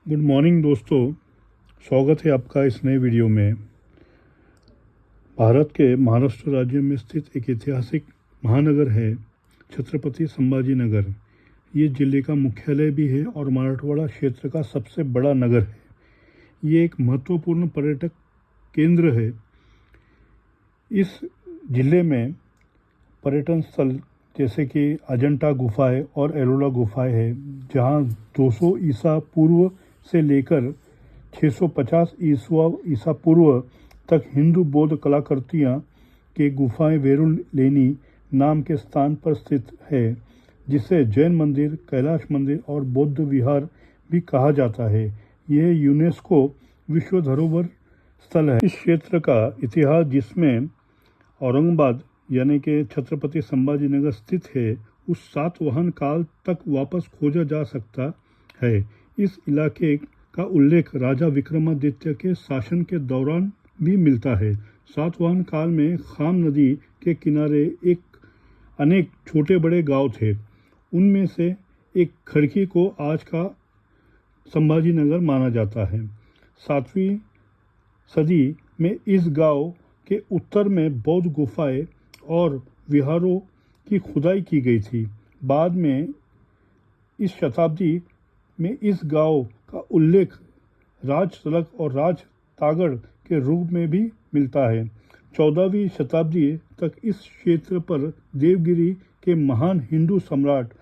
Good morning दोस्तों, स्वागत है आपका इस नए वीडियो में। भारत के महाराष्ट्र राज्य में स्थित एक ऐतिहासिक महानगर है छत्रपति संभाजी नगर। ये जिले का मुख्यालय भी है और मराठवाड़ा क्षेत्र का सबसे बड़ा नगर है। ये एक महत्वपूर्ण पर्यटक केंद्र है। इस जिले में पर्यटन स्थल जैसे कि अजंता गुफाएं और एलोरा गुफाएं है, जहाँ 200 ईसा पूर्व से लेकर 650 ईसा पूर्व तक हिंदू बौद्ध कलाकृतियाँ के गुफाएं वेरुलेनी नाम के स्थान पर स्थित है, जिसे जैन मंदिर, कैलाश मंदिर और बौद्ध विहार भी कहा जाता है। यह यूनेस्को विश्व धरोहर स्थल है। इस क्षेत्र का इतिहास, जिसमें औरंगाबाद यानी कि छत्रपति संभाजी नगर स्थित है, उस सातवाहन काल तक वापस खोजा जा सकता है। इस इलाके का उल्लेख राजा विक्रमादित्य के शासन के दौरान भी मिलता है। सातवाहन काल में खाम नदी के किनारे अनेक छोटे बड़े गांव थे। उनमें से एक खड़की को आज का संभाजी नगर माना जाता है। 7वीं सदी में इस गांव के उत्तर में बौद्ध गुफाएं और विहारों की खुदाई की गई थी। बाद में इस शताब्दी में इस गांव का उल्लेख राजसलग और राज तागड़ के रूप में भी मिलता है। 14वीं शताब्दी तक इस क्षेत्र पर देवगिरी के महान हिंदू सम्राट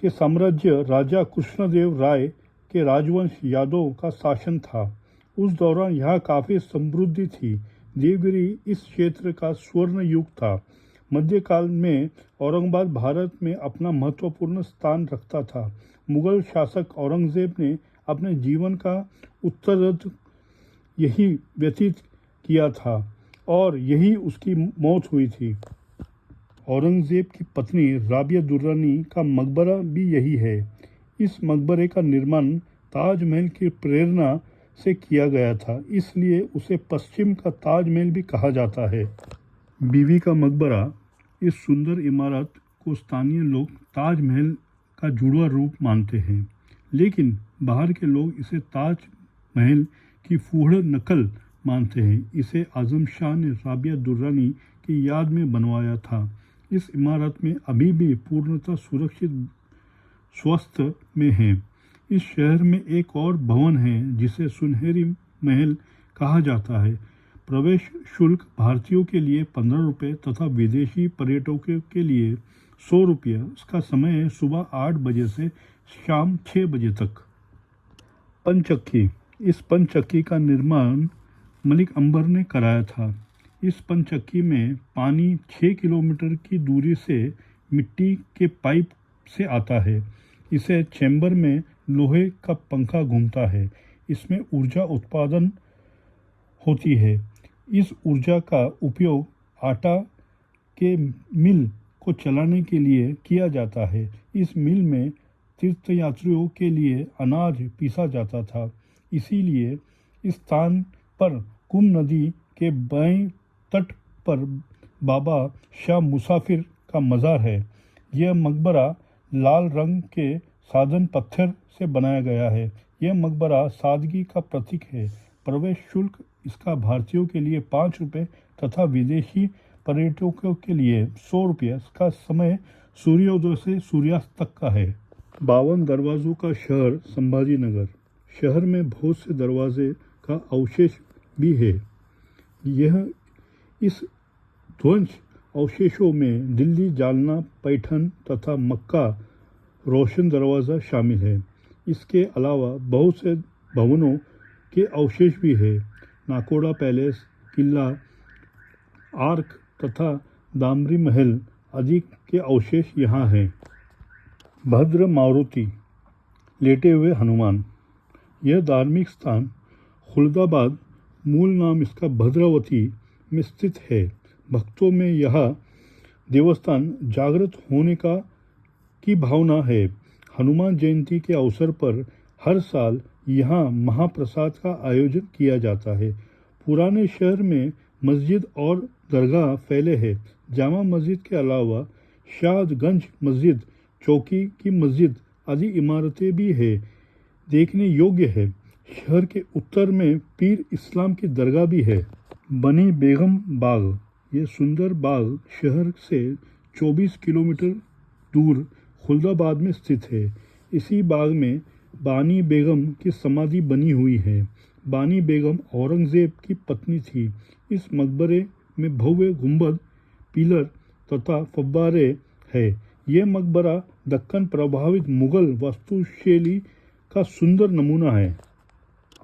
के साम्राज्य राजा कृष्णदेव राय के राजवंश यादव का शासन था। उस दौरान यहाँ काफ़ी समृद्धि थी। देवगिरी इस क्षेत्र का स्वर्ण युग था। मध्यकाल में औरंगाबाद भारत में अपना महत्वपूर्ण स्थान रखता था। मुगल शासक औरंगजेब ने अपने जीवन का उत्तरार्ध यही व्यतीत किया था और यही उसकी मौत हुई थी। औरंगजेब की पत्नी राबिया दुर्रानी का मकबरा भी यही है। इस मकबरे का निर्माण ताजमहल की प्रेरणा से किया गया था, इसलिए उसे पश्चिम का ताजमहल भी कहा जाता है। बीवी का मकबरा, इस सुंदर इमारत को स्थानीय लोग ताजमहल का जुड़वा रूप मानते हैं, लेकिन बाहर के लोग इसे ताजमहल की फूहड़ नकल मानते हैं। इसे आजम शाह ने राबिया दुर्रानी की याद में बनवाया था। इस इमारत में अभी भी पूर्णतः सुरक्षित स्वास्थ्य में है। इस शहर में एक और भवन है जिसे सुनहरी महल कहा जाता है। प्रवेश शुल्क भारतीयों के लिए 15 रुपये तथा विदेशी पर्यटकों के लिए 100 रुपये। इसका समय है सुबह 8 बजे से शाम 6 बजे तक। पंचक्की, इस पंचक्की का निर्माण मलिक अंबर ने कराया था। इस पंचक्की में पानी 6 किलोमीटर की दूरी से मिट्टी के पाइप से आता है। इसे चैम्बर में लोहे का पंखा घूमता है। इसमें ऊर्जा उत्पादन होती है। इस ऊर्जा का उपयोग आटा के मिल को चलाने के लिए किया जाता है। इस मिल में तीर्थयात्रियों के लिए अनाज पीसा जाता था। इसीलिए इस स्थान पर कुंभ नदी के बाएं तट पर बाबा शाह मुसाफिर का मज़ार है। यह मकबरा लाल रंग के साधन पत्थर से बनाया गया है। यह मकबरा सादगी का प्रतीक है। प्रवेश शुल्क इसका भारतीयों के लिए 5 रुपये तथा विदेशी पर्यटकों के लिए 100 रुपये। इसका समय सूर्योदय से सूर्यास्त तक का है। 52 दरवाज़ों का शहर संभाजी नगर। शहर में बहुत से दरवाजे का अवशेष भी है। यह इस ध्वंस अवशेषों में दिल्ली, जालना, पैठन तथा मक्का रोशन दरवाज़ा शामिल है। इसके अलावा बहुत से भवनों के अवशेष भी है। नाकोड़ा पैलेस, किला, आर्क तथा दामरी महल आदि के अवशेष यहाँ हैं। भद्र मारुति, लेटे हुए हनुमान। यह धार्मिक स्थान खुलदाबाद, मूल नाम इसका भद्रावती, में स्थित है। भक्तों में यह देवस्थान जागृत होने की भावना है। हनुमान जयंती के अवसर पर हर साल यहाँ महाप्रसाद का आयोजन किया जाता है। पुराने शहर में मस्जिद और दरगाह फैले हैं। जामा मस्जिद के अलावा शाहगंज मस्जिद, चौकी की मस्जिद आदि इमारतें भी हैं। देखने योग्य है। शहर के उत्तर में पीर इस्लाम की दरगाह भी है। बनी बेगम बाग, ये सुंदर बाग शहर से 24 किलोमीटर दूर खुलदाबाद में स्थित है। इसी बाग में बानी बेगम की समाधि बनी हुई है। बानी बेगम औरंगजेब की पत्नी थी। इस मकबरे में भव्य गुंबद, पिलर तथा फव्वारे है। यह मकबरा दक्कन प्रभावित मुगल वास्तुशैली का सुंदर नमूना है।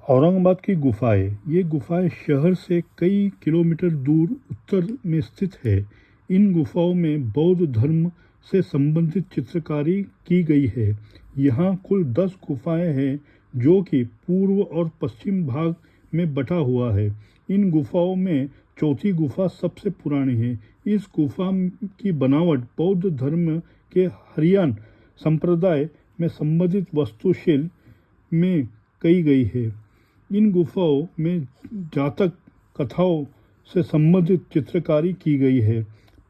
औरंगाबाद की गुफाएं, ये गुफाएं शहर से कई किलोमीटर दूर उत्तर में स्थित है। इन गुफाओं में बौद्ध धर्म से संबंधित चित्रकारी की गई है। यहाँ कुल 10 गुफाएं हैं जो कि पूर्व और पश्चिम भाग में बटा हुआ है। इन गुफाओं में चौथी गुफा सबसे पुरानी है। इस गुफा की बनावट बौद्ध धर्म के हरियाण संप्रदाय में संबंधित वास्तुशैली में की गई है। इन गुफाओं में जातक कथाओं से संबंधित चित्रकारी की गई है।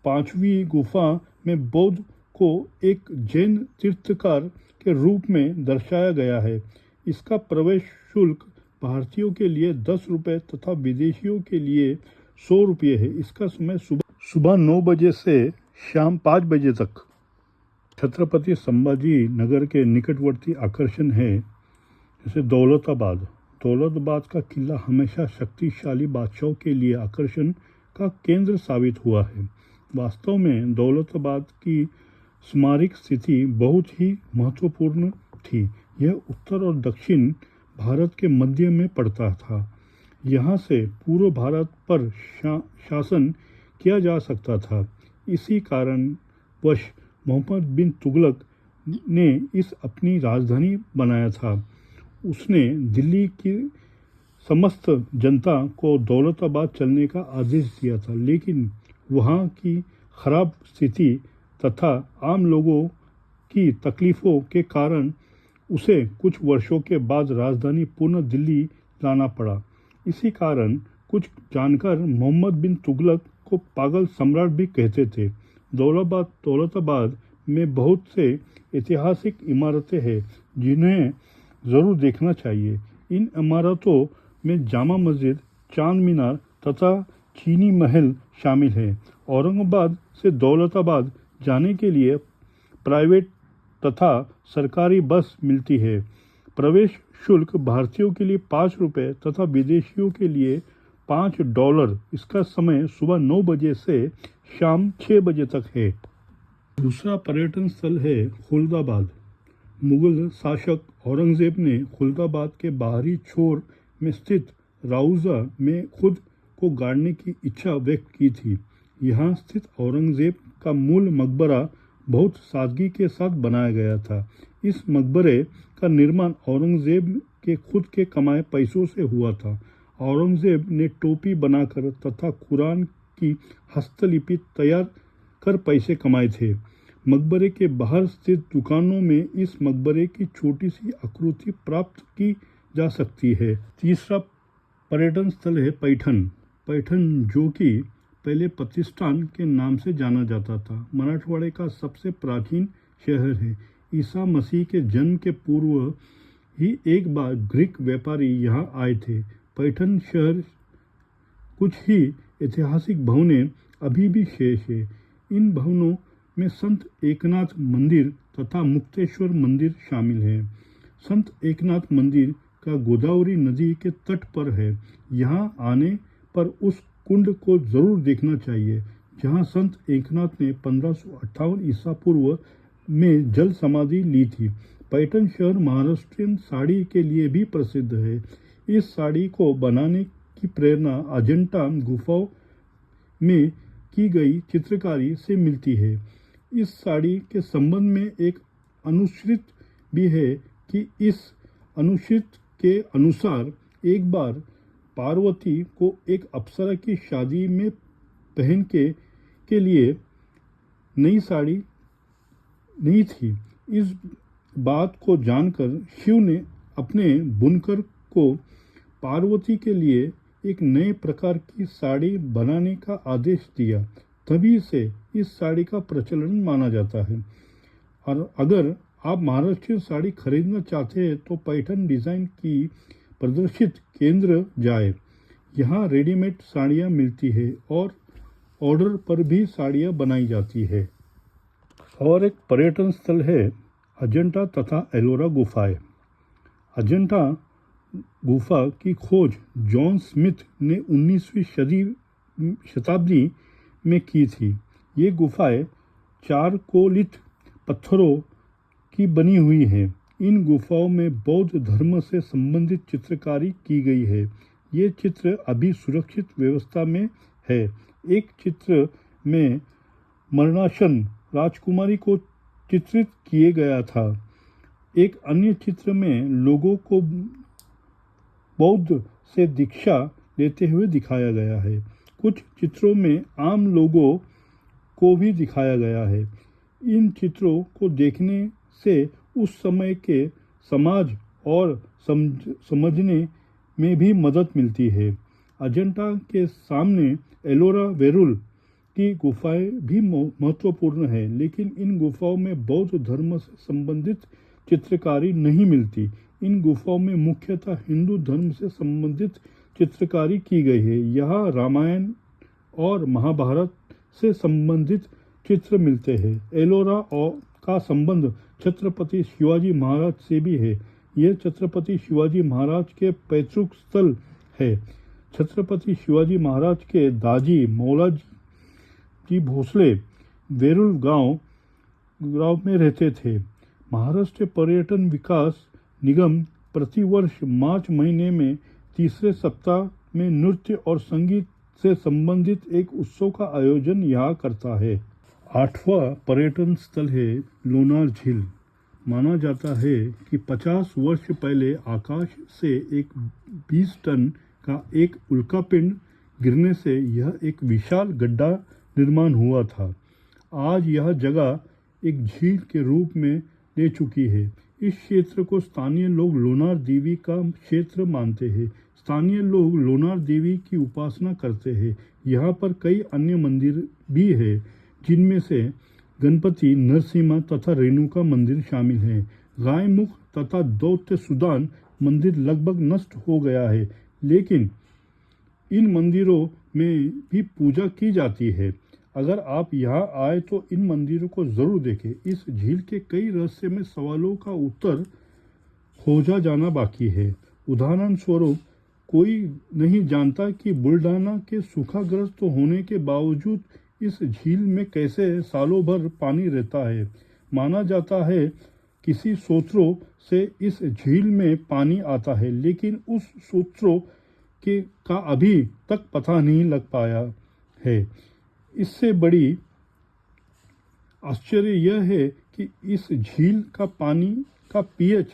5वीं गुफा में बौद्ध को एक जैन तीर्थकार के रूप में दर्शाया गया है। इसका प्रवेश शुल्क भारतीयों के लिए 10 रुपये तथा विदेशियों के लिए 100 रुपये है। इसका समय सुबह 9 बजे से शाम 5 बजे तक। छत्रपति संभाजी नगर के निकटवर्ती आकर्षण है जैसे दौलताबाद। दौलताबाद का किला हमेशा शक्तिशाली बादशाहों के लिए आकर्षण का केंद्र साबित हुआ है। वास्तव में दौलताबाद की स्मारक स्थिति बहुत ही महत्वपूर्ण थी। यह उत्तर और दक्षिण भारत के मध्य में पड़ता था। यहाँ से पूर्व भारत पर शासन किया जा सकता था। इसी कारणवश मोहम्मद बिन तुगलक ने इस अपनी राजधानी बनाया था। उसने दिल्ली की समस्त जनता को दौलताबाद चलने का आदेश दिया था, लेकिन वहाँ की खराब स्थिति तथा आम लोगों की तकलीफ़ों के कारण उसे कुछ वर्षों के बाद राजधानी पुनः दिल्ली लाना पड़ा। इसी कारण कुछ जानकार मोहम्मद बिन तुगलक को पागल सम्राट भी कहते थे। दौलताबाद में बहुत से ऐतिहासिक इमारतें हैं जिन्हें ज़रूर देखना चाहिए। इन इमारतों में जामा मस्जिद, चांद मीनार तथा चीनी महल शामिल हैं। औरंगाबाद से दौलताबाद जाने के लिए प्राइवेट तथा सरकारी बस मिलती है। प्रवेश शुल्क भारतीयों के लिए 5 रुपये तथा विदेशियों के लिए $5। इसका समय सुबह 9 बजे से शाम 6 बजे तक है। दूसरा पर्यटन स्थल है खुलदाबाद। मुगल शासक औरंगजेब ने खुलदाबाद के बाहरी छोर में स्थित राउजा में खुद को गाड़ने की इच्छा व्यक्त की थी। यहाँ स्थित औरंगजेब का मूल मकबरा बहुत सादगी के साथ बनाया गया था। इस मकबरे का निर्माण औरंगजेब के खुद के कमाए पैसों से हुआ था। औरंगजेब ने टोपी बनाकर तथा कुरान की हस्तलिपि तैयार कर पैसे कमाए थे। मकबरे के बाहर स्थित दुकानों में इस मकबरे की छोटी सी आकृति प्राप्त की जा सकती है। तीसरा पर्यटन स्थल है पैठन। पैठन जो कि पहले प्रतिष्ठान के नाम से जाना जाता था, मराठवाड़े का सबसे प्राचीन शहर है। ईसा मसीह के जन्म के पूर्व ही एक बार ग्रीक व्यापारी यहाँ आए थे। पैठन शहर कुछ ही ऐतिहासिक भवनें अभी भी शेष है। इन भवनों में संत एकनाथ मंदिर तथा मुक्तेश्वर मंदिर शामिल है। संत एकनाथ मंदिर का गोदावरी नदी के तट पर है। यहाँ आने पर उस कुंड को जरूर देखना चाहिए जहाँ संत एकनाथ ने 1558 ईसा पूर्व में जल समाधि ली थी। पैठन शहर महाराष्ट्रियन साड़ी के लिए भी प्रसिद्ध है। इस साड़ी को बनाने की प्रेरणा अजंता गुफाओं में की गई चित्रकारी से मिलती है। इस साड़ी के संबंध में एक अनुश्रित भी है कि इस अनुश्रित के अनुसार एक बार पार्वती को एक अप्सरा की शादी में पहन के लिए नई साड़ी नहीं थी। इस बात को जानकर शिव ने अपने बुनकर को पार्वती के लिए एक नए प्रकार की साड़ी बनाने का आदेश दिया। तभी से इस साड़ी का प्रचलन माना जाता है। और अगर आप महाराष्ट्रीयन साड़ी खरीदना चाहते हैं तो पैठन डिज़ाइन की प्रदर्शित केंद्र जाए। यहाँ रेडीमेड साड़ियाँ मिलती है और ऑर्डर पर भी साड़ियाँ बनाई जाती है। और एक पर्यटन स्थल है अजंता तथा एलोरा गुफाएं। अजंता गुफा की खोज जॉन स्मिथ ने 19वीं शताब्दी में की थी। ये गुफाएं चारकोलित पत्थरों की बनी हुई हैं। इन गुफाओं में बौद्ध धर्म से संबंधित चित्रकारी की गई है। ये चित्र अभी सुरक्षित व्यवस्था में है। एक चित्र में मरणासन राजकुमारी को चित्रित किया गया था। एक अन्य चित्र में लोगों को बौद्ध से दीक्षा लेते हुए दिखाया गया है। कुछ चित्रों में आम लोगों को भी दिखाया गया है। इन चित्रों को देखने से उस समय के समाज और समझने में भी मदद मिलती है। अजंता के सामने एलोरा वेरुल की गुफाएं भी महत्वपूर्ण है, लेकिन इन गुफाओं में बौद्ध धर्म से संबंधित चित्रकारी नहीं मिलती। इन गुफाओं में मुख्यतः हिंदू धर्म से संबंधित चित्रकारी की गई है। यहाँ रामायण और महाभारत से संबंधित चित्र मिलते हैं। एलोरा का संबंध छत्रपति शिवाजी महाराज से भी है। यह छत्रपति शिवाजी महाराज के पैतृक स्थल है। छत्रपति शिवाजी महाराज के दाजी मौलाजी भोसले वेरुल गांव में रहते थे। महाराष्ट्र पर्यटन विकास निगम प्रतिवर्ष मार्च महीने में तीसरे सप्ताह में नृत्य और संगीत से संबंधित एक उत्सव का आयोजन यहाँ करता है। 8वां पर्यटन स्थल है लोनार झील। माना जाता है कि 50 वर्ष पहले आकाश से एक 20 टन का एक उल्कापिंड गिरने से यह एक विशाल गड्ढा निर्माण हुआ था। आज यह जगह एक झील के रूप में ले चुकी है। इस क्षेत्र को स्थानीय लोग लोनार देवी का क्षेत्र मानते हैं। स्थानीय लोग लोनार देवी की उपासना करते हैं। यहाँ पर कई अन्य मंदिर भी हैं, जिनमें से गणपति, नरसिम्हा तथा रेणुका मंदिर शामिल हैं। गायमुख तथा दैत्य सुदान मंदिर लगभग नष्ट हो गया है, लेकिन इन मंदिरों में भी पूजा की जाती है। अगर आप यहाँ आए तो इन मंदिरों को जरूर देखें। इस झील के कई रहस्यमय सवालों का उत्तर खोजा जाना बाकी है। उदाहरण स्वरूप, कोई नहीं जानता कि बुल्ढाना के सूखाग्रस्त होने के बावजूद इस झील में कैसे सालों भर पानी रहता है। माना जाता है किसी स्रोतों से इस झील में पानी आता है, लेकिन उस स्रोतों का अभी तक पता नहीं लग पाया है। इससे बड़ी आश्चर्य यह है कि इस झील का पानी का पीएच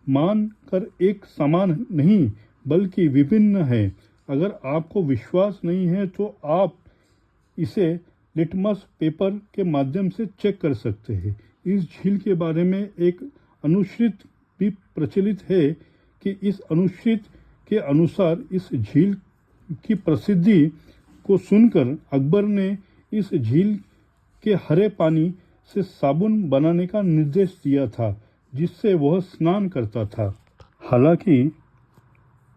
मान कर एक समान नहीं बल्कि विभिन्न है। अगर आपको विश्वास नहीं है तो आप इसे लिटमस पेपर के माध्यम से चेक कर सकते हैं। इस झील के बारे में एक अनुश्रुति भी प्रचलित है कि इस अनुश्रुति के अनुसार इस झील की प्रसिद्धि को सुनकर अकबर ने इस झील के हरे पानी से साबुन बनाने का निर्देश दिया था, जिससे वह स्नान करता था। हालांकि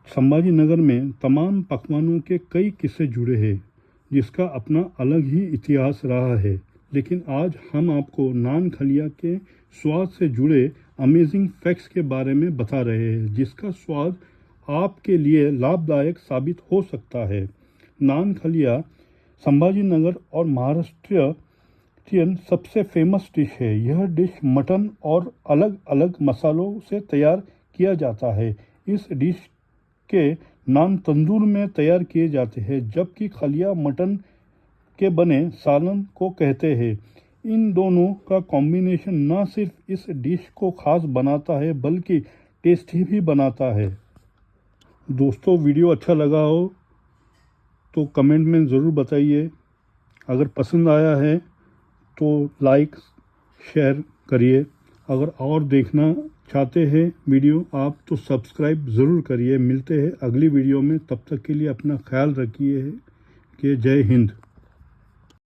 संभाजी नगर में तमाम पकवानों के कई किस्से जुड़े हैं, जिसका अपना अलग ही इतिहास रहा है, लेकिन आज हम आपको नान खलिया के स्वाद से जुड़े अमेजिंग फैक्ट्स के बारे में बता रहे हैं, जिसका स्वाद आपके लिए लाभदायक साबित हो सकता है। नान खलिया संभाजी नगर और महाराष्ट्रियन सबसे फेमस डिश है। यह डिश मटन और अलग अलग मसालों से तैयार किया जाता है। इस डिश के नान तंदूर में तैयार किए जाते हैं, जबकि खलिया मटन के बने सालन को कहते हैं। इन दोनों का कॉम्बिनेशन न सिर्फ इस डिश को खास बनाता है बल्कि टेस्टी भी बनाता है। दोस्तों, वीडियो अच्छा लगा हो तो कमेंट में ज़रूर बताइए। अगर पसंद आया है तो लाइक शेयर करिए। अगर और देखना चाहते हैं वीडियो आप तो सब्सक्राइब ज़रूर करिए। मिलते हैं अगली वीडियो में, तब तक के लिए अपना ख्याल रखिए कि जय हिंद।